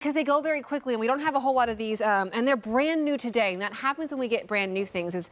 because they go very quickly, and we don't have a whole lot of these, and they're brand new today. And that happens when we get brand new things, is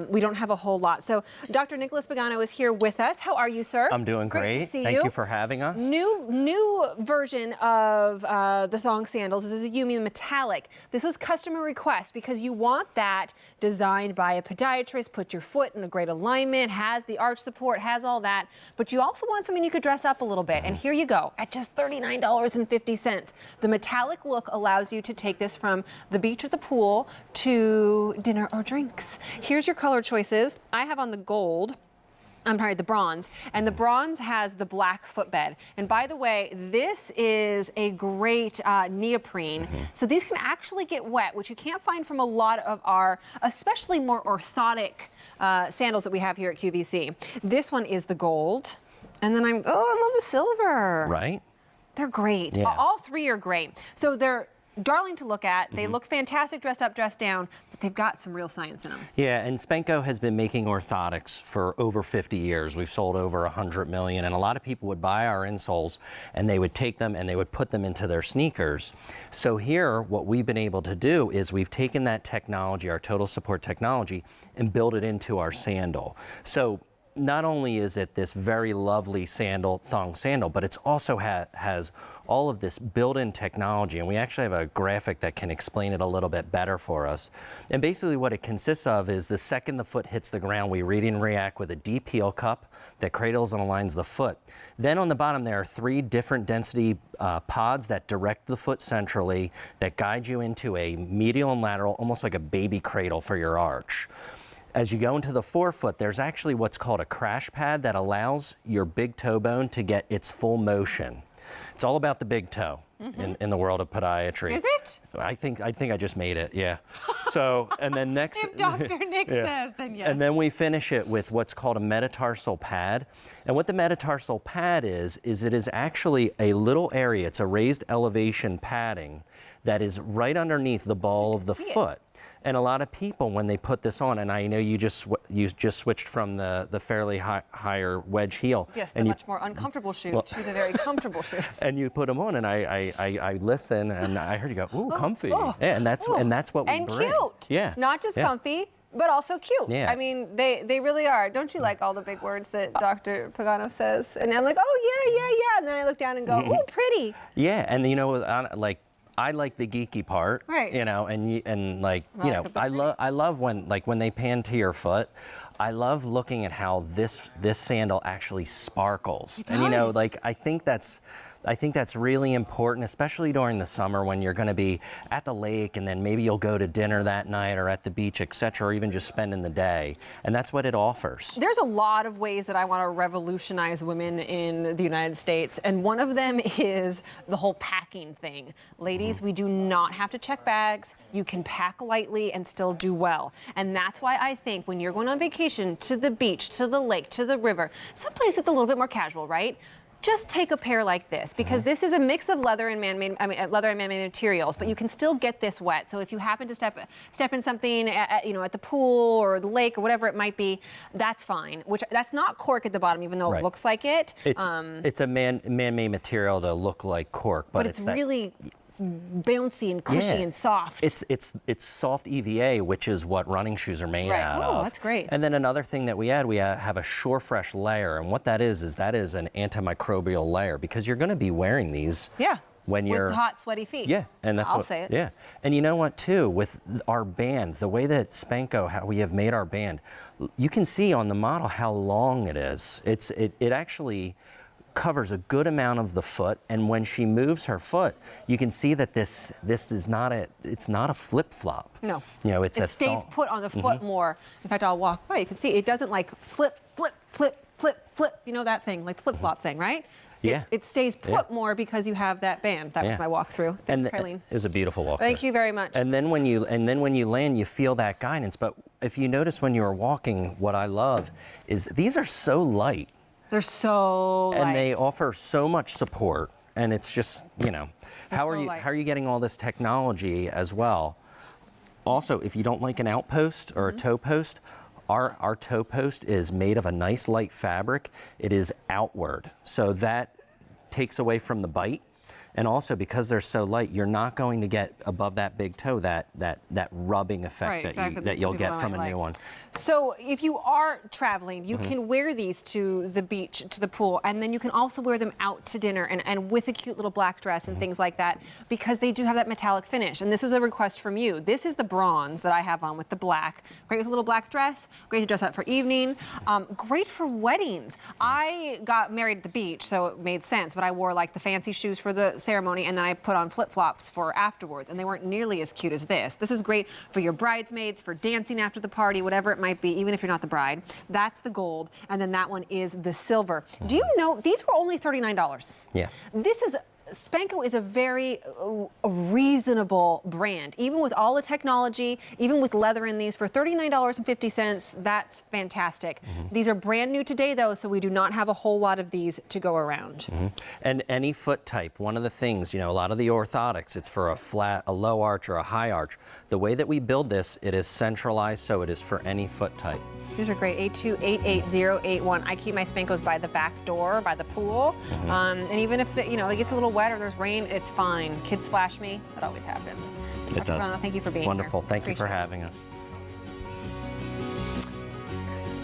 we don't have a whole lot. So Dr. Nicholas Pagano is here with us. How are you, sir? I'm doing great. To see Thank you for having us. New version of the thong sandals. This is a Yumi metallic. This was customer request because you want that designed by a podiatrist, put your foot in a great alignment, has the arch support, has all that, but you also want something you could dress up a little bit. And here you go, at just $39.50. The metallic look allows you to take this from the beach or the pool to dinner or drinks. Here's your color choices. I have on the gold. I'm sorry, the bronze, and the bronze has the black footbed. And by the way, this is a great neoprene. So these can actually get wet, which you can't find from a lot of our, especially more orthotic sandals that we have here at QVC. This one is the gold. And then I love the silver. Right. They're great. Yeah. All three are great. So they're darling to look at. They look fantastic dressed up, dressed down, but they've got some real science in them. Yeah, and Spenco has been making orthotics for over 50 years. We've sold over 100 million, and a lot of people would buy our insoles and they would take them and they would put them into their sneakers. So here, what we've been able to do is we've taken that technology, our total support technology, and built it into our sandal. So not only is it this very lovely thong sandal, but it's also has all of this built-in technology, and we actually have a graphic that can explain it a little bit better for us. And basically what it consists of is the second the foot hits the ground, we read and react with a deep heel cup that cradles and aligns the foot. Then on the bottom there are 3 different density pods that direct the foot centrally, that guide you into a medial and lateral, almost like a baby cradle for your arch. As you go into the forefoot, there's actually what's called a crash pad that allows your big toe bone to get its full motion. It's all about the big toe in the world of podiatry. Is it? I think I just made it, yeah. So, and then next. If Dr. Nick says, then yes. And then we finish it with what's called a metatarsal pad. And what the metatarsal pad is it is actually a little area, it's a raised elevation padding that is right underneath the ball of the foot. And a lot of people, when they put this on, and I know you just switched from the fairly higher wedge heel. Yes, and the much more uncomfortable shoe to the very comfortable shoe. And you put them on, and I listen, and I heard you go, ooh, comfy. Yeah, and that's what we bring. And cute. Yeah. Not just comfy, but also cute. Yeah. I mean, they really are. Don't you like all the big words that Dr. Pagano says? And I'm like, oh, yeah. And then I look down and go, ooh, pretty. Yeah, and you know, I like the geeky part, right? You know, I love when they pan to your foot. I love looking at how this sandal actually sparkles, and you know, like I think that's really important, especially during the summer when you're going to be at the lake and then maybe you'll go to dinner that night or at the beach, etc., or even just spending the day. And that's what it offers. There's a lot of ways that I want to revolutionize women in the United States, and one of them is the whole packing thing. Ladies, we do not have to check bags. You can pack lightly and still do well. And that's why I think when you're going on vacation to the beach, to the lake, to the river, someplace that's a little bit more casual, right? Just take a pair like this, because this is a mix of leather and man-made materials, but you can still get this wet. So if you happen to step in something at the pool or the lake or whatever it might be, that's fine. That's not cork at the bottom, even though it looks like it. It's a man-made material to look like cork, but it's really bouncy and cushy and soft. It's soft EVA, which is what running shoes are made out of. Oh, that's great. And then another thing that we have a Sure Fresh layer, and what that is an antimicrobial layer, because you're going to be wearing these. Yeah. When you're with hot, sweaty feet. Yeah, and that's say it. Yeah, and you know what too? With our band, the way that Spenco, how we have made our band, you can see on the model how long it is. It actually covers a good amount of the foot, and when she moves her foot, you can see that this is not a flip-flop. No. You know, it stays put on the foot more. In fact, I'll walk by. You can see it doesn't like flip. You know that thing, like flip-flop thing, right? Yeah. It stays put more because you have that band. That was my walkthrough. And it was a beautiful walkthrough. Thank you very much. And then when you land, you feel that guidance. But if you notice when you were walking, what I love is these are so light. They're so light. And they offer so much support, and it's just, you know, how are you getting all this technology as well? Also, if you don't like an outpost or a toe post, our toe post is made of a nice light fabric. It is outward, so that takes away from the bite. And also, because they're so light, you're not going to get above that big toe that rubbing effect Right, exactly. that you'll People get from might a new one. So if you are traveling, you can wear these to the beach, to the pool, and then you can also wear them out to dinner and with a cute little black dress and things like that, because they do have that metallic finish. And this was a request from you. This is the bronze that I have on with the black. Great with a little black dress, great to dress up for evening, great for weddings. I got married at the beach, so it made sense, but I wore like the fancy shoes for the ceremony, and then I put on flip-flops for afterwards, and they weren't nearly as cute as this. This is great for your bridesmaids, for dancing after the party, whatever it might be, even if you're not the bride. That's the gold, and then that one is the silver. Do you know, these were only $39. Yeah. Spenco is a very reasonable brand, even with all the technology, even with leather in these. For $39.50, that's fantastic. These are brand new today, though, so we do not have a whole lot of these to go around. And any foot type, one of the things, you know, a lot of the orthotics, it's for a flat, a low arch, or a high arch. The way that we build this, it is centralized, so it is for any foot type. These are great, 82888081. I keep my Spencos by the back door, by the pool. And even if it gets a little wet or there's rain, it's fine. Kids splash me, that always happens. It does. Donna, thank you for being Wonderful. here. Thank you for Appreciate it. having us.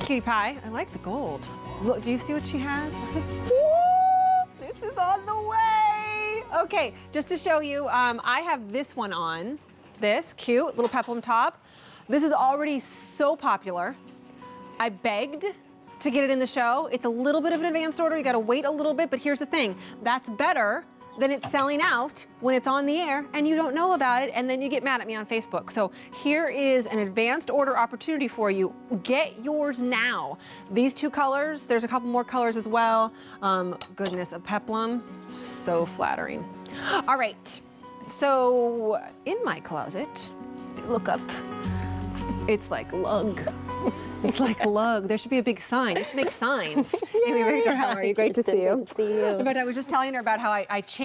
Cutie Pie, I like the gold. Look, do you see what she has? This is on the way. Okay, just to show you, I have this one on. This cute little peplum top. This is already so popular. I begged to get it in the show. It's a little bit of an advanced order. You gotta wait a little bit, but here's the thing. That's better than it's selling out when it's on the air and you don't know about it, and then you get mad at me on Facebook. So here is an advanced order opportunity for you. Get yours now. These two colors, there's a couple more colors as well. Goodness, a peplum, so flattering. All right, so in my closet, if you look up, it's like lug. It's like lug. There should be a big sign. You should make signs. Amy Victor, how are you? Great to see you. Good to see you. But I was just telling her about how I changed